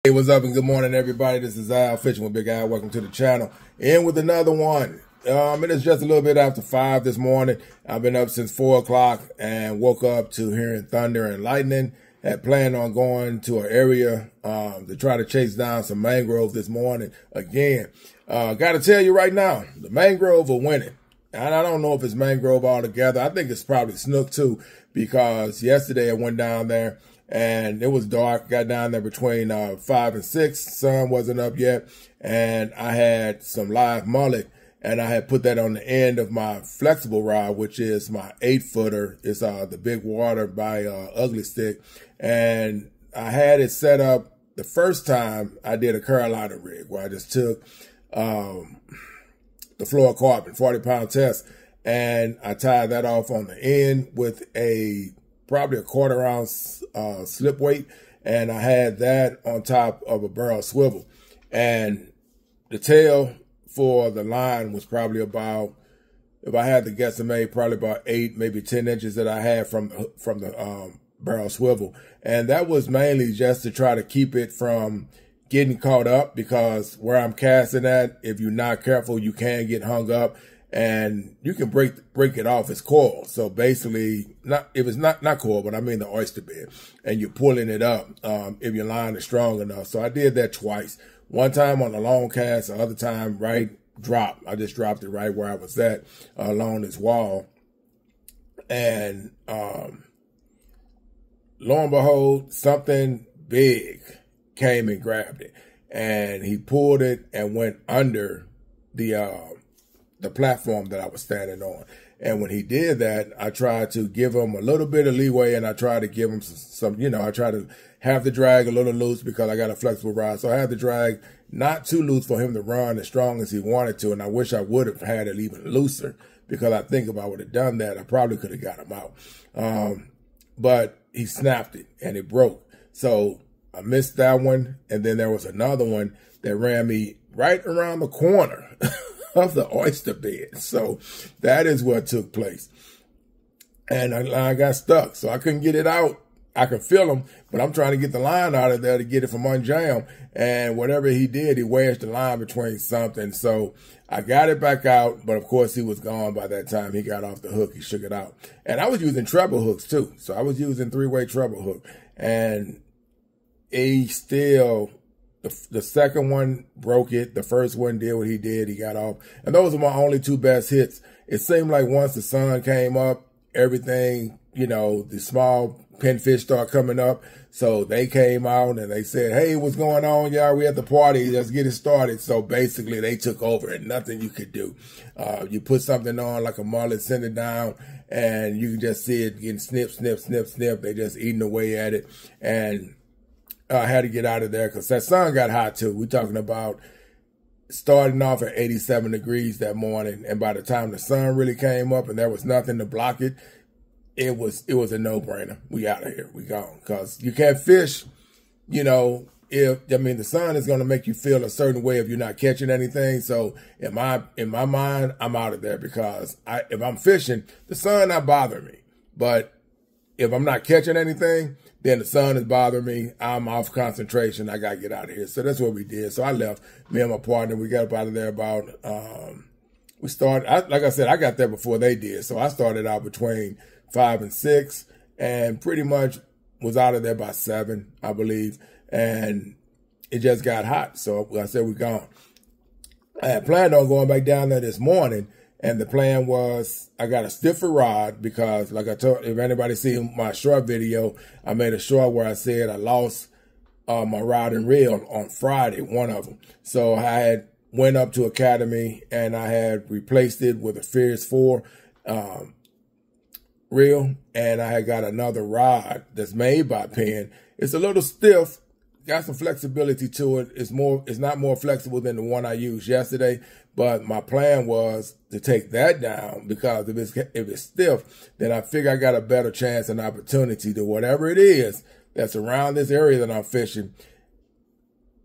Hey, what's up and good morning, everybody. This is Al Fishing with Big Al. Welcome to the channel. And with another one. It is just a little bit after 5 this morning. I've been up since 4 o'clock and woke up to hearing thunder and lightning. Had planned on going to an area to try to chase down some mangrove this morning again. Got to tell you right now, the mangrove are winning. And I don't know if it's mangrove altogether. I think it's probably snook too, because yesterday I went down there and it was dark. Got down there between 5 and 6. Sun wasn't up yet. And I had some live mullet, and I had put that on the end of my flexible rod, which is my 8-footer. It's the Big Water by Ugly Stick. And I had it set up the first time I did a Carolina rig, where I just took the fluorocarbon 40-pound test, and I tied that off on the end with probably a 1/4 ounce slip weight, and I had that on top of a barrel swivel. And the tail for the line was probably about, if I had to guesstimate, probably about 8, maybe 10 inches that I had from the barrel swivel. And that was mainly just to try to keep it from getting caught up, because where I'm casting at, if you're not careful, you can get hung up and you can break it off. It's coil. So basically, not coil, but I mean the oyster bed, and you're pulling it up if your line is strong enough. So I did that twice. One time on a long cast, the other time right drop. I just dropped it right where I was at along this wall. And lo and behold, something big came and grabbed it, and he pulled it and went under the platform that I was standing on. And when he did that, I tried to give him a little bit of leeway, and I tried to give him some, I tried to have the drag a little loose because I got a flexible rod. So I had the drag not too loose for him to run as strong as he wanted to. And I wish I would have had it even looser, because I think if I would have done that, I probably could have got him out. But he snapped it and it broke. So I missed that one. And then there was another one that ran me right around the corner of the oyster bed. So that is what took place. And I got stuck, so I couldn't get it out. I could feel him, but I'm trying to get the line out of there to get it from unjam. And whatever he did, he wedged the line between something. So I got it back out, but of course he was gone by that time. He got off the hook. He shook it out. And I was using treble hooks too. So I was using 3-way treble hook. And he still, the second one broke it. The first one did what he did. He got off. And those are my only 2 best hits. It seemed like once the sun came up, everything, the small pinfish start coming up. So they came out and they said, "Hey, what's going on, y'all? We at the party. Let's get it started." So basically they took over and nothing you could do. You put something on like a mullet, send it down, and you can just see it getting snip, snip, snip, snip. They just eating away at it. And I had to get out of there because that sun got hot too. We're talking about starting off at 87 degrees that morning. And by the time the sun really came up and there was nothing to block it, it was a no-brainer. We out of here. We gone. Because you can't fish, the sun is going to make you feel a certain way if you're not catching anything. So in my mind, I'm out of there, because if I'm fishing, the sun not bothering me. But if I'm not catching anything, then the sun is bothering me. I'm off concentration. I got to get out of here. So that's what we did. So I left. Me and my partner, we got up out of there about, we started, like I said, I got there before they did. So I started out between 5 and 6 and pretty much was out of there by 7, I believe. And it just got hot. So I said, we're gone. I had planned on going back down there this morning. And the plan was, I got a stiffer rod because, like I told, if anybody seen my short video, I made a short where I said I lost my rod and reel on Friday, one of them. So I had went up to Academy and I had replaced it with a Fierce 4 reel, and I had got another rod that's made by Penn. It's a little stiff, got some flexibility to it. It's not more flexible than the one I used yesterday. But my plan was to take that down, because if it's stiff, then I figure I got a better chance and opportunity to whatever it is that's around this area that I'm fishing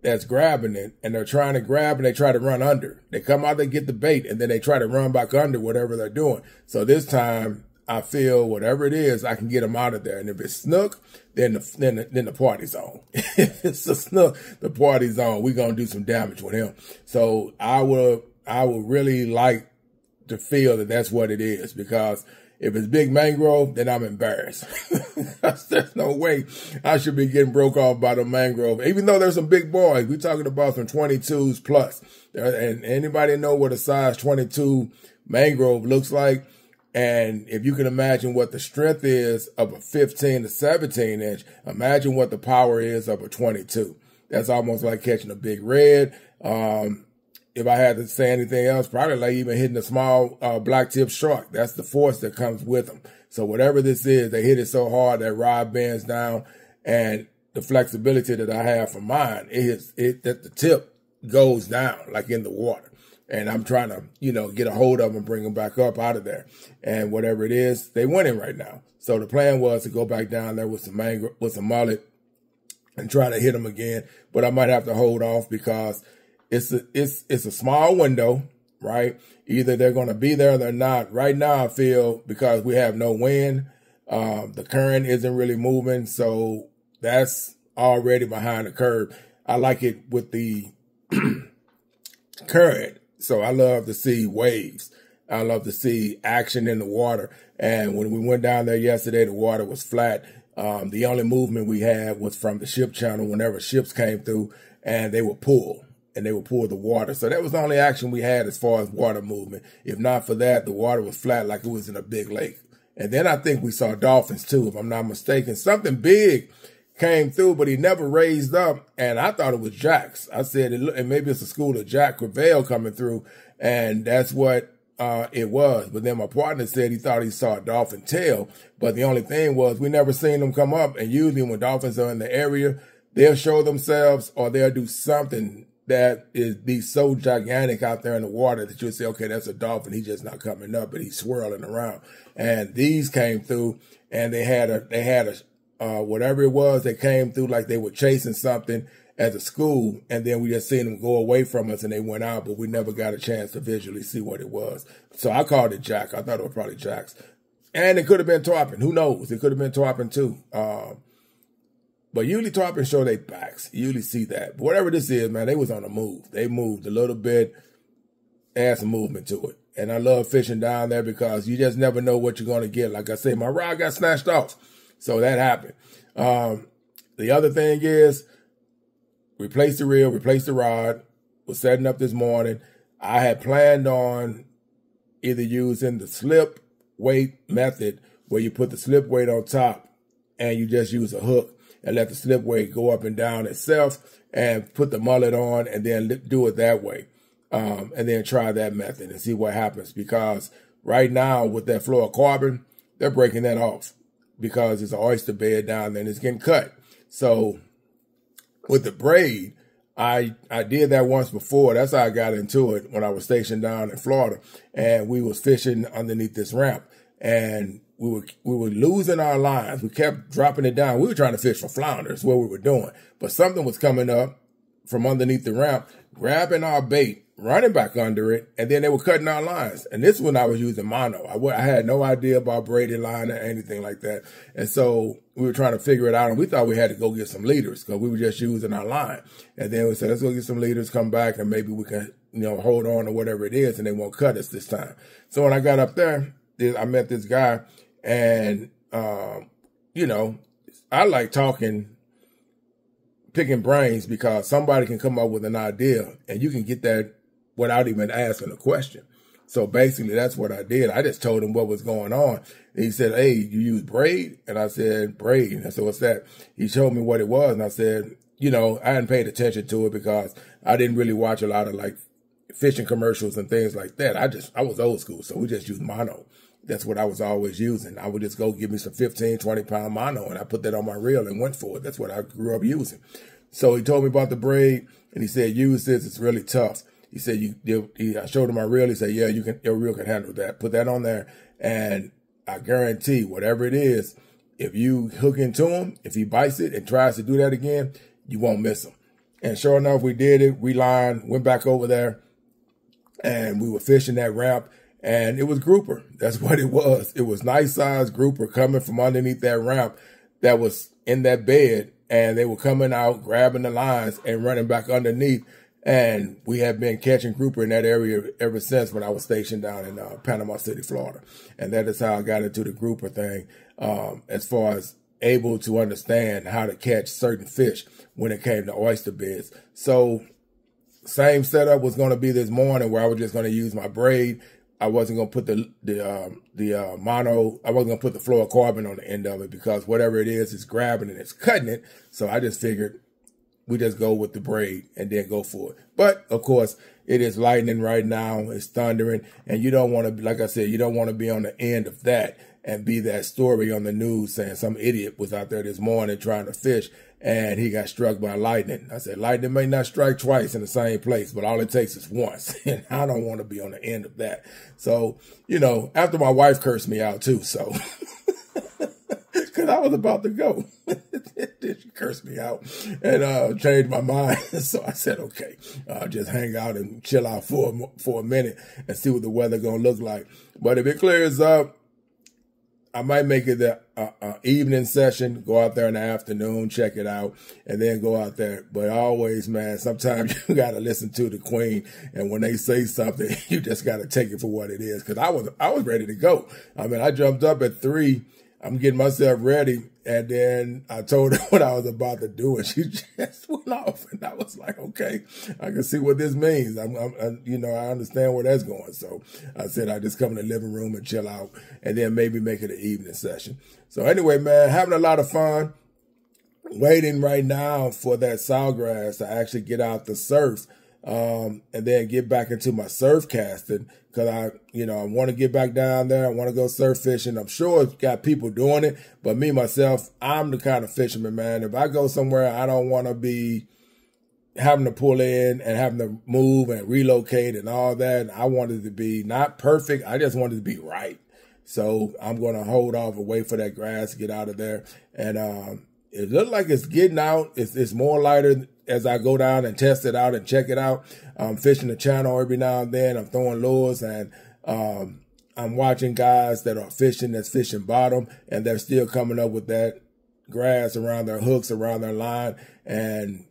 that's grabbing it, and they're trying to grab and they try to run under. They come out, they get the bait, and then they try to run back under whatever they're doing. So this time I feel whatever it is, I can get them out of there. And if it's snook, then the party's on. If it's a snook, the party's on. We're gonna do some damage with him. So I would really like to feel that that's what it is, because if it's big mangrove, then I'm embarrassed. There's no way I should be getting broke off by the mangrove. Even though there's some big boys, we're talking about some 22s plus. And anybody know what a size 22 mangrove looks like? And if you can imagine what the strength is of a 15 to 17 inch, imagine what the power is of a 22. That's almost like catching a big red. If I had to say anything else, probably like even hitting a small black-tip shark. That's the force that comes with them. So whatever this is, they hit it so hard that rod bends down, and the flexibility that I have for mine, that the tip goes down like in the water. And I'm trying to, get a hold of them and bring them back up out of there. And whatever it is, they winning right now. So the plan was to go back down there with some mullet and try to hit them again. But I might have to hold off because it's a small window, right? Either they're going to be there or they're not. Right now, I feel because we have no wind, the current isn't really moving. So that's already behind the curve. I like it with the current. So I love to see waves. I love to see action in the water. And when we went down there yesterday, the water was flat. The only movement we had was from the ship channel whenever ships came through, and they would pull. And they would pour the water. So that was the only action we had as far as water movement. If not for that, the water was flat like it was in a big lake. And then I think we saw dolphins too, if I'm not mistaken. Something big came through, but he never raised up. And I thought it was jacks. I said, and maybe it's a school of Jack Crevalle coming through. And that's what it was. But then my partner said he thought he saw a dolphin tail. But the only thing was we never seen them come up. And usually when dolphins are in the area, they'll show themselves or they'll do something that be so gigantic out there in the water that you'll say, okay, that's a dolphin. He's just not coming up, but he's swirling around. And these came through, and they had a whatever it was, they came through like they were chasing something at the school, and then we just seen them go away from us, and they went out, but we never got a chance to visually see what it was. So I called it Jack. I thought it was probably Jacks. And it could have been tarpon. Who knows? It could have been tarpon too. But usually tarpon show their backs. You usually see that. But whatever this is, man, they was on the move. They moved a little bit, add some movement to it. And I love fishing down there because you just never know what you're going to get. Like I say, my rod got snatched off. So that happened. The other thing is, replace the reel, replace the rod. Was setting up this morning. I had planned on either using the slip weight method where you put the slip weight on top and you just use a hook and let the slip weight go up and down itself and put the mullet on and then do it that way. And then try that method and see what happens. Because right now with that fluorocarbon, they're breaking that off because it's an oyster bed down there and it's getting cut. So with the braid, I did that once before. That's how I got into it when I was stationed down in Florida. And we was fishing underneath this ramp. And we were losing our lines. We kept dropping it down. We were trying to fish for flounders, what we were doing. But something was coming up from underneath the ramp, grabbing our bait, running back under it, and then they were cutting our lines. And this one I was using mono. I had no idea about braided line or anything like that. And so we were trying to figure it out, and we thought we had to go get some leaders because we were just using our line. And then we said, let's go get some leaders, come back, and maybe we can, hold on to whatever it is, and they won't cut us this time. So when I got up there, I met this guy, and, I like picking brains because somebody can come up with an idea and you can get that without even asking a question. So basically that's what I did. I just told him what was going on. And he said, hey, you use braid? And I said, braid. And I said, what's that? He showed me what it was. And I said, I hadn't paid attention to it because I didn't really watch a lot of like fishing commercials and things like that. I was old school. So we just used mono. That's what I was always using. I would just go give me some 15, 20-pound mono, and I put that on my reel and went for it. That's what I grew up using. So he told me about the braid, and he said, use this. It's really tough. He said, I showed him my reel. He said, yeah, your reel can handle that. Put that on there, and I guarantee whatever it is, if you hook into him, if he bites it and tries to do that again, you won't miss him. And sure enough, we did it. We lined, went back over there, and we were fishing that ramp. And it was grouper. That's what it was. It was nice sized grouper coming from underneath that ramp that was in that bed. And they were coming out, grabbing the lines and running back underneath. And we have been catching grouper in that area ever since when I was stationed down in Panama City, Florida. And that is how I got into the grouper thing, as far as able to understand how to catch certain fish when it came to oyster beds. So same setup was going to be this morning, where I was just going to use my braid. I wasn't going to put the mono, I wasn't going to put the fluorocarbon on the end of it, because whatever it is, it's grabbing and it's cutting it. So I just figured we just go with the braid and then go for it. But of course, it is lightning right now. It's thundering, and you don't want to, like I said, you don't want to be on the end of that and be that story on the news saying some idiot was out there this morning trying to fish and he got struck by lightning. I said, lightning may not strike twice in the same place, but all it takes is once. And I don't want to be on the end of that. So, you know, after my wife cursed me out too, so because I was about to go. She cursed me out and changed my mind. So I said, okay, just hang out and chill out for a minute and see what the weather going to look like. But if it clears up, I might make it the evening session, go out there in the afternoon, check it out, and then go out there. But always, man, sometimes you got to listen to the queen. And when they say something, you just got to take it for what it is. Because I was ready to go. I mean, I jumped up at 3. I'm getting myself ready. And then I told her what I was about to do, and she just went off. And I was like, okay, I can see what this means. You know, I understand where that's going. So I said I just come in the living room and chill out, and then maybe make it an evening session. So anyway, man, having a lot of fun. Waiting right now for that sawgrass to actually get out the surf, and then get back into my surf casting, because I want to get back down there. I want to go surf fishing. I'm sure it's got people doing it, but me, myself, I'm the kind of fisherman, man. If I go somewhere, I don't want to be having to pull in and having to move and relocate and all that. I wanted to be not perfect. I just wanted to be right. So I'm going to hold off and wait for that grass to get out of there. And, it looks like it's getting out. It's more lighter as I go down and test it out and check it out. I'm fishing the channel every now and then. I'm throwing lures, and I'm watching guys that are fishing that's fishing bottom, and they're still coming up with that grass around their hooks, around their line. And,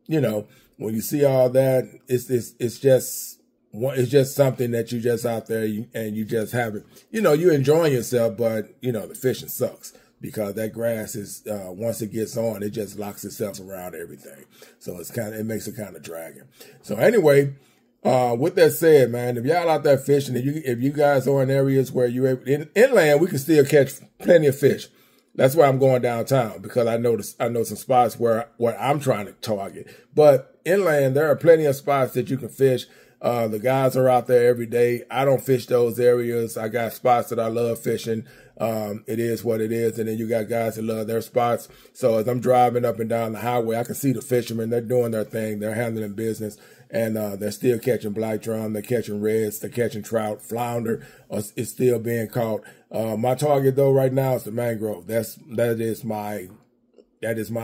you know, when you see all that, it's just something that you just out there and you just haven't, you're enjoying yourself, but, the fishing sucks. Because that grass is, once it gets on, it just locks itself around everything. So it makes it kind of dragging. So anyway, with that said, man, if y'all out there fishing, if you guys are in areas where you're inland, we can still catch plenty of fish. That's why I'm going downtown, because I know some spots where I'm trying to target. But inland, there are plenty of spots that you can fish. The guys are out there every day. I don't fish those areas. I got spots that I love fishing. It is what it is. And then you got guys that love their spots. So as I'm driving up and down the highway, I can see the fishermen. They're doing their thing. They're handling business. And they're still catching black drum. They're catching reds. They're catching trout. Flounder is still being caught. My target, though, right now is the mangrove. That is my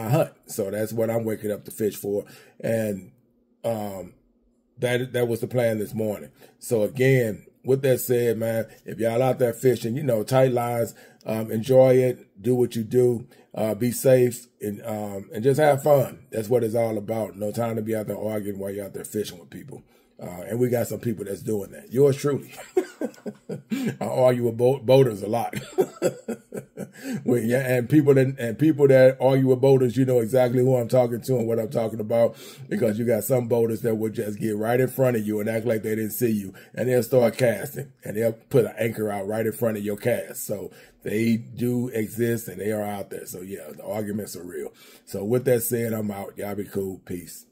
hunt. So that's what I'm waking up to fish for. And that was the plan this morning. So again, with that said, man, if y'all out there fishing, tight lines, enjoy it, do what you do, be safe, and just have fun. That's what it's all about. No time to be out there arguing while you're out there fishing with people. And we got some people that's doing that. Yours truly. I argue with boaters a lot. And people that argue with boaters, you know exactly who I'm talking to and what I'm talking about, because you got some boaters that will just get right in front of you and act like they didn't see you, and they'll start casting, and they'll put an anchor out right in front of your cast. So they do exist, and they are out there. So yeah, the arguments are real. So with that said, I'm out. Y'all be cool. Peace.